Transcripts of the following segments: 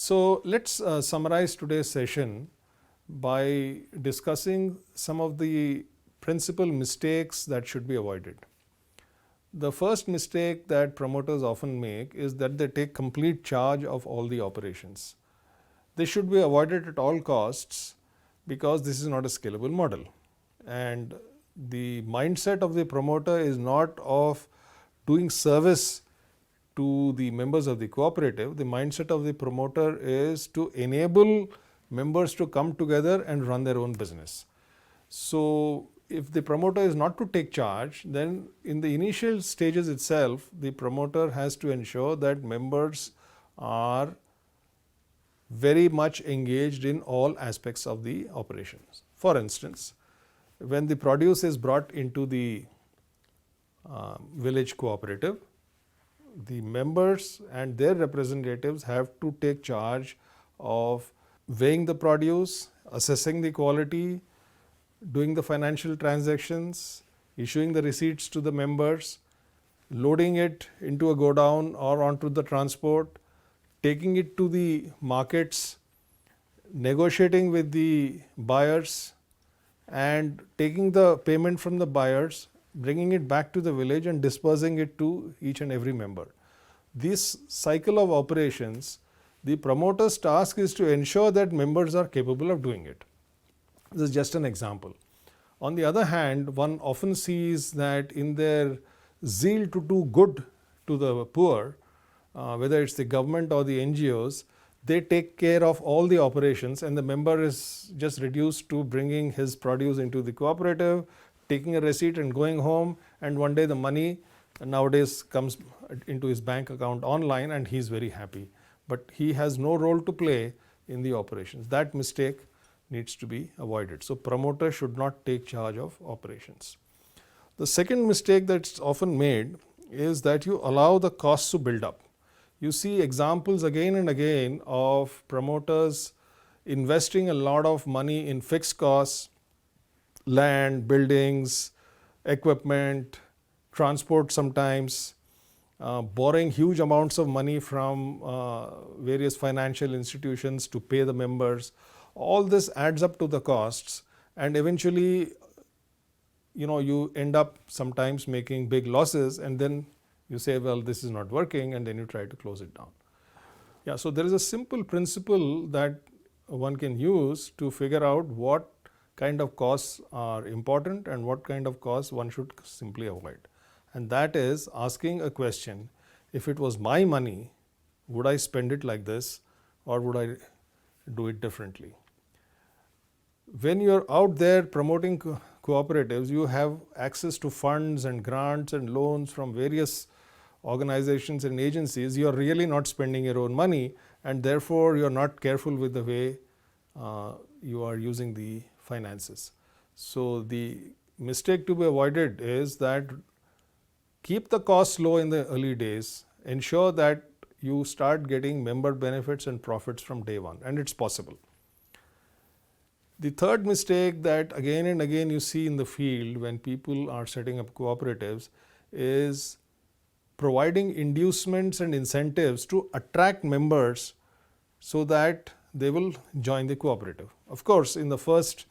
So let's summarize today's session by discussing some of the principal mistakes that should be avoided. The first mistake that promoters often make is that they take complete charge of all the operations. This should be avoided at all costs because this is not a scalable model. And the mindset of the promoter is not of doing service to the members of the cooperative. The mindset of the promoter is to enable members to come together and run their own business. So if the promoter is not to take charge, then in the initial stages itself, the promoter has to ensure that members are very much engaged in all aspects of the operations. For instance, when the produce is brought into the village cooperative, the members and their representatives have to take charge of weighing the produce, assessing the quality, doing the financial transactions, issuing the receipts to the members, loading it into a godown or onto the transport, taking it to the markets, negotiating with the buyers and taking the payment from the buyers, bringing it back to the village and dispersing it to each and every member. This cycle of operations, the promoter's task is to ensure that members are capable of doing it. This is just an example. On the other hand, one often sees that in their zeal to do good to the poor, whether it's the government or the NGOs, they take care of all the operations and the member is just reduced to bringing his produce into the cooperative, taking a receipt and going home, and one day the money nowadays comes into his bank account online and he's very happy. But he has no role to play in the operations. That mistake needs to be avoided. So promoter should not take charge of operations. The second mistake that's often made is that you allow the costs to build up. You see examples again and again of promoters investing a lot of money in fixed costs, land, buildings, equipment, transport sometimes, borrowing huge amounts of money from various financial institutions to pay the members. All this adds up to the costs and eventually you end up sometimes making big losses and then you say, well, this is not working, and then you try to close it down. Yeah, so there is a simple principle that one can use to figure out what kind of costs are important and what kind of costs one should simply avoid. And that is asking a question, if it was my money, would I spend it like this or would I do it differently? When you're out there promoting cooperatives, you have access to funds and grants and loans from various organizations and agencies. You're really not spending your own money and therefore you're not careful with the way you are using the finances. So the mistake to be avoided is that keep the costs low in the early days, ensure that you start getting member benefits and profits from day one, and it's possible. The third mistake that again and again you see in the field when people are setting up cooperatives is providing inducements and incentives to attract members so that they will join the cooperative. Of course, in the first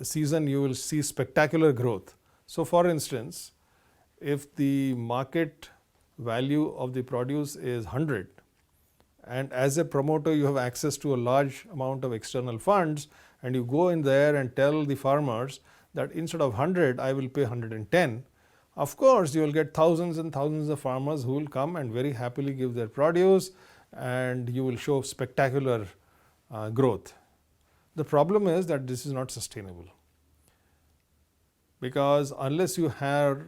season you will see spectacular growth. So for instance, if the market value of the produce is 100 and as a promoter you have access to a large amount of external funds and you go in there and tell the farmers that instead of 100 I will pay 110, of course you will get thousands and thousands of farmers who will come and very happily give their produce and you will show spectacular growth. The problem is that this is not sustainable because unless you have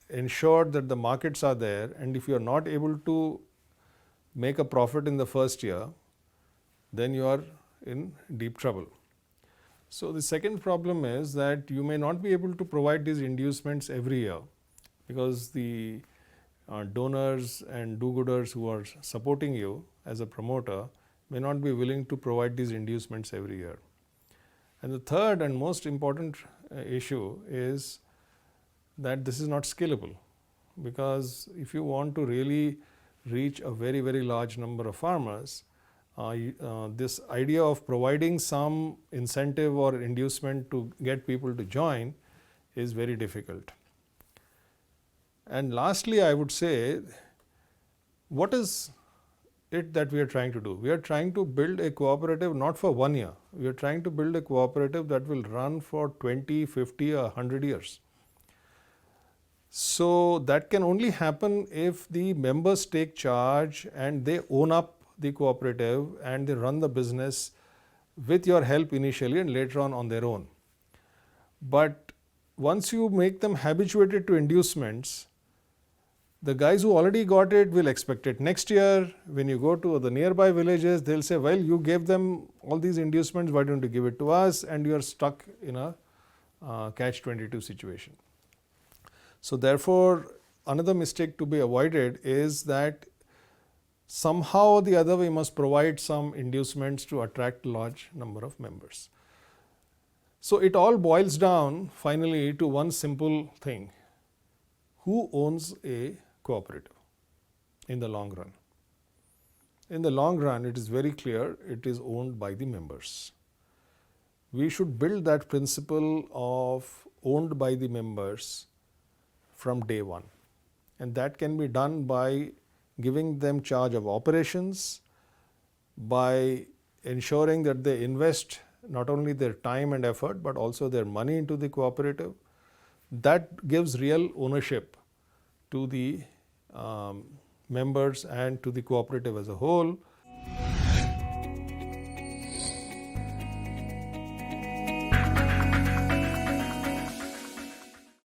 ensured that the markets are there and if you are not able to make a profit in the first year, then you are in deep trouble. So the second problem is that you may not be able to provide these inducements every year because the donors and do-gooders who are supporting you as a promoter may not be willing to provide these inducements every year. And the third and most important issue is that this is not scalable, because if you want to really reach a very, very large number of farmers, this idea of providing some incentive or inducement to get people to join is very difficult. And lastly, I would say, what is it that we are trying to do? We are trying to build a cooperative not for 1 year. We are trying to build a cooperative that will run for 20, 50 or 100 years. So that can only happen if the members take charge and they own up the cooperative and they run the business with your help initially and later on their own. But once you make them habituated to inducements, the guys who already got it will expect it. Next year, when you go to the nearby villages, they'll say, well, you gave them all these inducements, why don't you give it to us? And you are stuck in a catch-22 situation. So therefore, another mistake to be avoided is that somehow or the other we must provide some inducements to attract a large number of members. So it all boils down finally to one simple thing. Who owns a cooperative in the long run? In the long run, it is very clear it is owned by the members. We should build that principle of owned by the members from day one. And that can be done by giving them charge of operations, by ensuring that they invest not only their time and effort, but also their money into the cooperative. That gives real ownership to the members and to the cooperative as a whole.